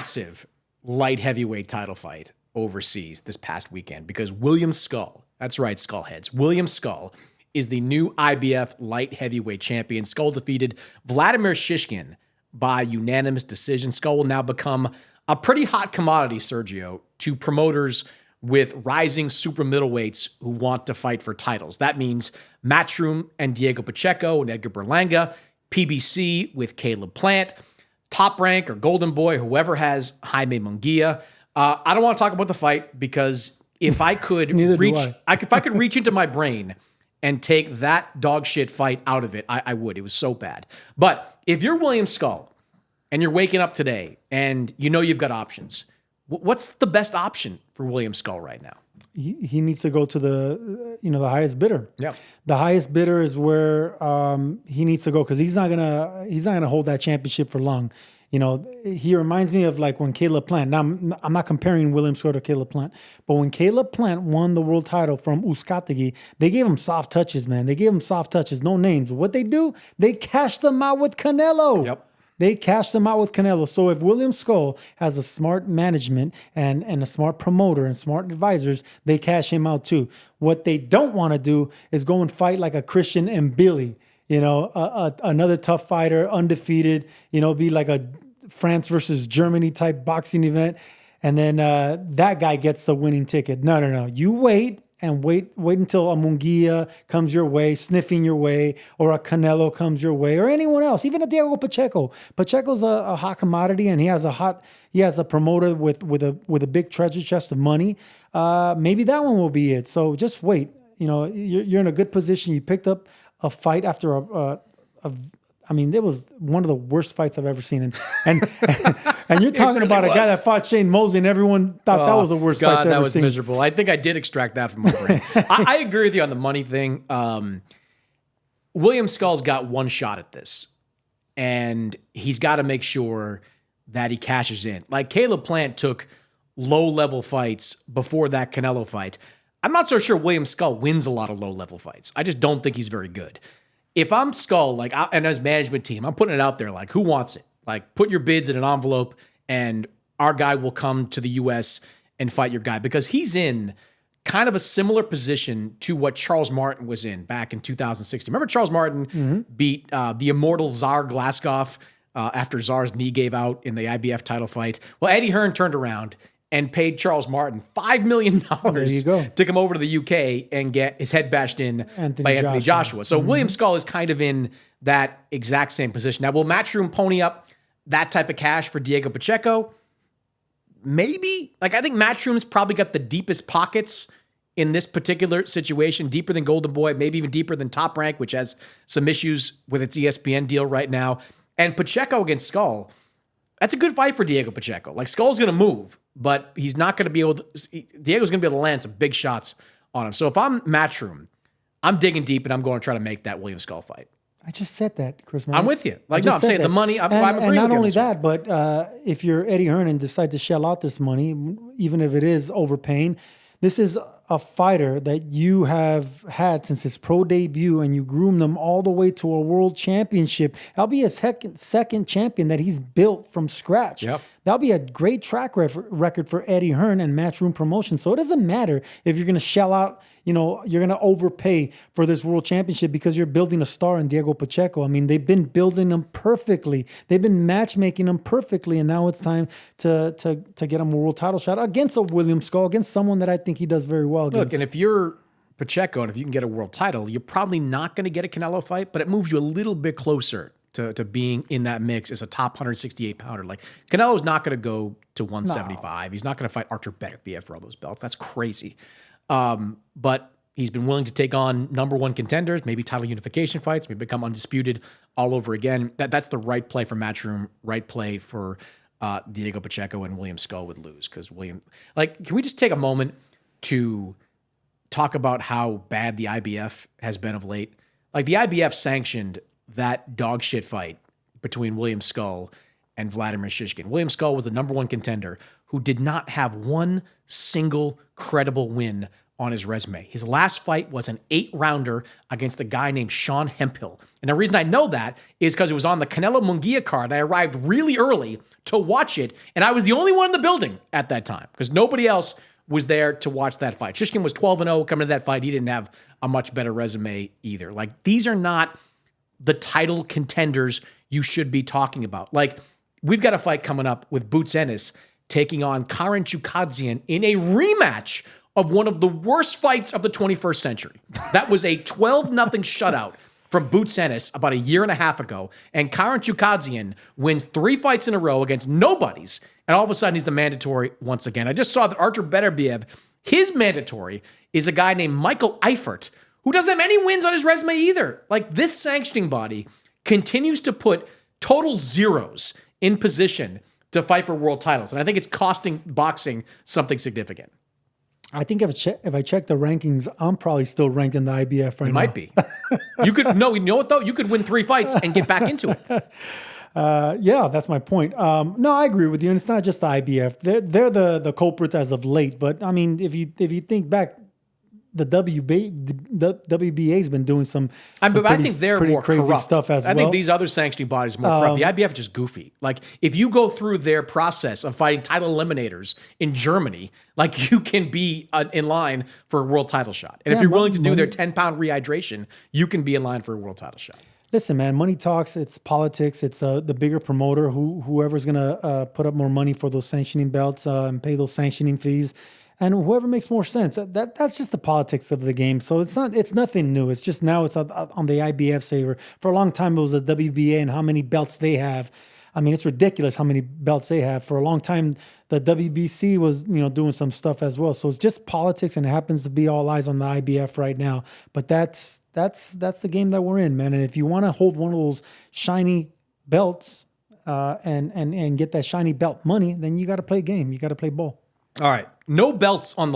massive light heavyweight title fight overseas this past weekend because William Scull, that's right, Skullheads, William Scull is the new IBF light heavyweight champion. Scull defeated Vladimir Shishkin by unanimous decision. Scull will now become a pretty hot commodity, Sergio, to promoters with rising super middleweights who want to fight for titles. That means Matchroom and Diego Pacheco and Edgar Berlanga, PBC with Caleb Plant, Top Rank or Golden Boy, whoever has Jaime Munguia. I don't want to talk about the fight because if I could if I could reach into my brain and take that dog shit fight out of it, I would. It was so bad. But if you're William Scull and you're waking up today and you know you've got options, what's the best option for William Scull right now? He needs to go to the highest bidder. Yeah, the highest bidder is where he needs to go because he's not gonna hold that championship for long. He reminds me of like when Caleb Plant. Now I'm not comparing William Scull to Caleb Plant, but when Caleb Plant won the world title from Uzcategui, they gave him soft touches, man. They gave him soft touches, no names. What they do? They cashed them out with Canelo. Yep. They cashed them out with Canelo. So if William Scull has a smart management and a smart promoter and smart advisors, they cash him out too. What they don't want to do is go and fight like a Christian and Billy, another tough fighter, undefeated, be like a France versus Germany type boxing event. And then that guy gets the winning ticket. No. You wait until a Munguia comes your way, sniffing your way, or a Canelo comes your way, or anyone else, even a Diego Pacheco. Pacheco's a hot commodity, and he has a promoter with a big treasure chest of money. Maybe that one will be it. So just wait. You're in a good position. You picked up a fight after it was one of the worst fights I've ever seen. And you're talking about a guy that fought Shane Mosley, and everyone thought that was the worst fight I've ever seen. That was miserable. I think I did extract that from my brain. I agree with you on the money thing. William Scull's got one shot at this, and he's got to make sure that he cashes in. Like Caleb Plant took low-level fights before that Canelo fight. I'm not so sure William Scull wins a lot of low-level fights. I just don't think he's very good. If I'm Scull, and as management team, I'm putting it out there, who wants it? Put your bids in an envelope, and our guy will come to the U.S. and fight your guy because he's in kind of a similar position to what Charles Martin was in back in 2016. Remember Charles Martin beat the immortal Tsar Glaskov after Tsar's knee gave out in the IBF title fight? Well, Eddie Hearn turned around and paid Charles Martin $5 million to come over to the UK and get his head bashed in by Anthony Joshua. So William Scull is kind of in that exact same position. Now, will Matchroom pony up that type of cash for Diego Pacheco? Maybe. I think Matchroom's probably got the deepest pockets in this particular situation, deeper than Golden Boy, maybe even deeper than Top Rank, which has some issues with its ESPN deal right now. And Pacheco against Scull, that's a good fight for Diego Pacheco. Scull's going to move, but he's not going to be able to, Diego's going to be able to land some big shots on him. So if I'm Matchroom, I'm digging deep and I'm going to try to make that William Scull fight. I just said that, Chris. I'm with you. I'm saying the money. I'm agreeing and not with you only that, but if you're Eddie Hearn and decide to shell out this money, even if it is overpaying, this is a fighter that you have had since his pro debut, and you groom them all the way to a world championship. That'll be a second champion that he's built from scratch. Yep. That'll be a great track record for Eddie Hearn and Matchroom Promotion. So it doesn't matter if you're going to shell out, you're going to overpay for this world championship because you're building a star in Diego Pacheco. They've been building him perfectly. They've been matchmaking him perfectly, and now it's time to get him a world title shot against a William Scull, against someone that I think he does very well against. Look, and if you're Pacheco and if you can get a world title, you're probably not going to get a Canelo fight, but it moves you a little bit closer to being in that mix as a top 168-pounder. Canelo's not going to go to 175. No. He's not going to fight Artur Beterbiev for all those belts. That's crazy. But he's been willing to take on number one contenders, maybe title unification fights, maybe become undisputed all over again. That's the right play for Matchroom, right play for Diego Pacheco, and William Scull would lose because can we just take a moment to talk about how bad the IBF has been of late? The IBF sanctioned that dog shit fight between William Scull and Vladimir Shishkin. William Scull was the number one contender who did not have one single credible win on his resume. His last fight was an 8-rounder against a guy named Sean Hemphill. And the reason I know that is because it was on the Canelo Munguia card. I arrived really early to watch it, and I was the only one in the building at that time because nobody else was there to watch that fight. Shishkin was 12-0 coming to that fight. He didn't have a much better resume either. Like, these are not the title contenders you should be talking about. Like, we've got a fight coming up with Boots Ennis taking on Karen Chukadzian in a rematch of one of the worst fights of the 21st century. That was a 12-0 shutout from Boots Ennis about a year and a half ago. And Karen Chukadzian wins 3 fights in a row against nobodies. And all of a sudden, he's the mandatory once again. I just saw that Artur Beterbiev, his mandatory is a guy named Michael Eifert, who doesn't have any wins on his resume either. Like, this sanctioning body continues to put total zeros in position to fight for world titles. And I think it's costing boxing something significant. I think if I check the rankings, I'm probably still ranked in the IBF right now. You might be. You know what though? You could win 3 fights and get back into it. Yeah, that's my point. No, I agree with you. And it's not just the IBF. They're the culprits as of late. But I mean, if you think back, the WBA has been doing some I think they're more crazy corrupt stuff as well. I think these other sanctioning bodies are more corrupt. The IBF is just goofy. Like, if you go through their process of fighting title eliminators in Germany, like, you can be in line for a world title shot. And if you're willing to do their 10-pound rehydration, you can be in line for a world title shot. Listen, man, money talks. It's politics. It's the bigger promoter, whoever's going to put up more money for those sanctioning belts and pay those sanctioning fees. And whoever makes more sense. That's just the politics of the game. So it's nothing new. It's just now it's on the IBF's favor. For a long time, it was the WBA and how many belts they have. I mean, it's ridiculous how many belts they have. For a long time, the WBC was, doing some stuff as well. So it's just politics, and it happens to be all eyes on the IBF right now. But that's the game that we're in, man. And if you want to hold one of those shiny belts and get that shiny belt money, then you got to play game. You got to play ball. All right. No belts on the